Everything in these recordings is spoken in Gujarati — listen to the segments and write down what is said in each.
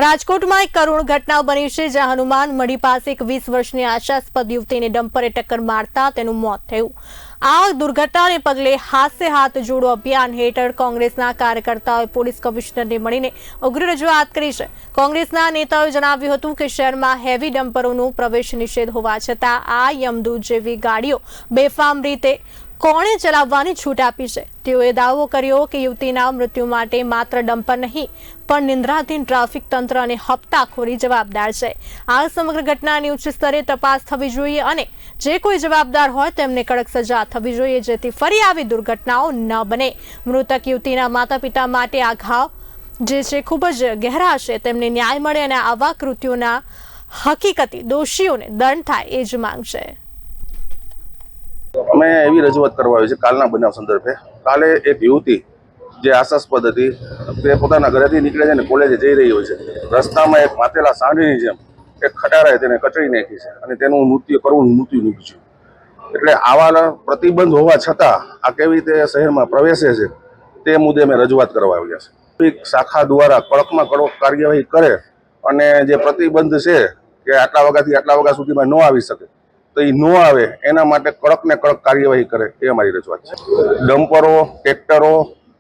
રાજકોટમાં એક કરુણ ઘટના બની છે, જ્યાં હનુમાન મઢી પાસે એક 20 વર્ષની આશાસ્પદ યુવતીને ડમ્પરે ટક્કર મારતા તેનું મોત થયું। આ દુર્ઘટનાને પગલે હાથે હાથ જોડો અભિયાન હેઠળ કોંગ્રેસના કાર્યકર્તાઓએ પોલીસ કમિશનરને મળીને ઉગ્ર રજૂઆત કરી છે। કોંગ્રેસના નેતાઓએ જણાવ્યું હતું કે શહેરમાં હેવી ડમ્પરોનું પ્રવેશ નિષેધ હોવા છતાં આ યમદૂત જેવી ગાડીઓ બેફામ રીતે કોણે ચલાવવાની છૂટ આપી છે। તેઓએ દાવો કર્યો કે યુવતીના મૃત્યુ માટે માત્ર ડમ્પર નહીં પણ નિંદ્રાધીન ટ્રાફિક તંત્ર અને હપ્તાખોરી જવાબદાર છે। આ સમગ્ર ઘટનાની ઉચ્ચ સ્તરે તપાસ થવી જોઈએ અને જે કોઈ જવાબદાર હોય તેમને કડક સજા થવી જોઈએ, જેથી ફરી આવી દુર્ઘટનાઓ ન બને। મૃતક યુવતીના માતા પિતા માટે આ ઘાવ જે છે ખૂબ જ ગહેરા છે, તેમને ન્યાય મળે અને આવા કૃત્યોના હકીકતી દોષીઓને દંડ થાય એ જ માંગ છે। અમે એવી રજૂઆત કરવા આવી છે કાલના બનાવ સંદર્ભે। કાલે એક યુવતી જે આશાસ્પદ હતી તે પોતાના ઘરેથી નીકળે છે અને કોલેજે જઈ રહી હોય છે। રસ્તામાં એક માતેલા સાંઢની જેમ એક ખટારાએ તેને કચડી નાખી છે અને તેનું મૃત્યુ નીપજ્યું। એટલે આવા પ્રતિબંધ હોવા છતાં આ કેવી રીતે શહેરમાં પ્રવેશે છે તે મુદ્દે અમે રજૂઆત કરવા આવ્યા છે। શાખા દ્વારા કડકમાં કડક કાર્યવાહી કરે અને જે પ્રતિબંધ છે કે આટલા વાગ્યાથી આટલા વાગ્યા સુધીમાં ન આવી શકે તો એ ન આવે એના માટે કડક ને કડક કાર્યવાહી કરે એ અમારી રજૂઆત છે। ડમ્પરો, ટ્રેક્ટરો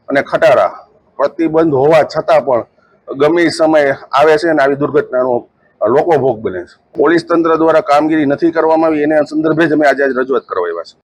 અને ખટારા પ્રતિબંધ હોવા છતાં પણ ગમે સમયે આવે છે અને આવી દુર્ઘટનાનો લોકો ભોગ બને છે। પોલીસ તંત્ર દ્વારા કામગીરી નથી કરવામાં આવી, એના સંદર્ભે જ અમે આજે રજૂઆત કરવા આવ્યા છે।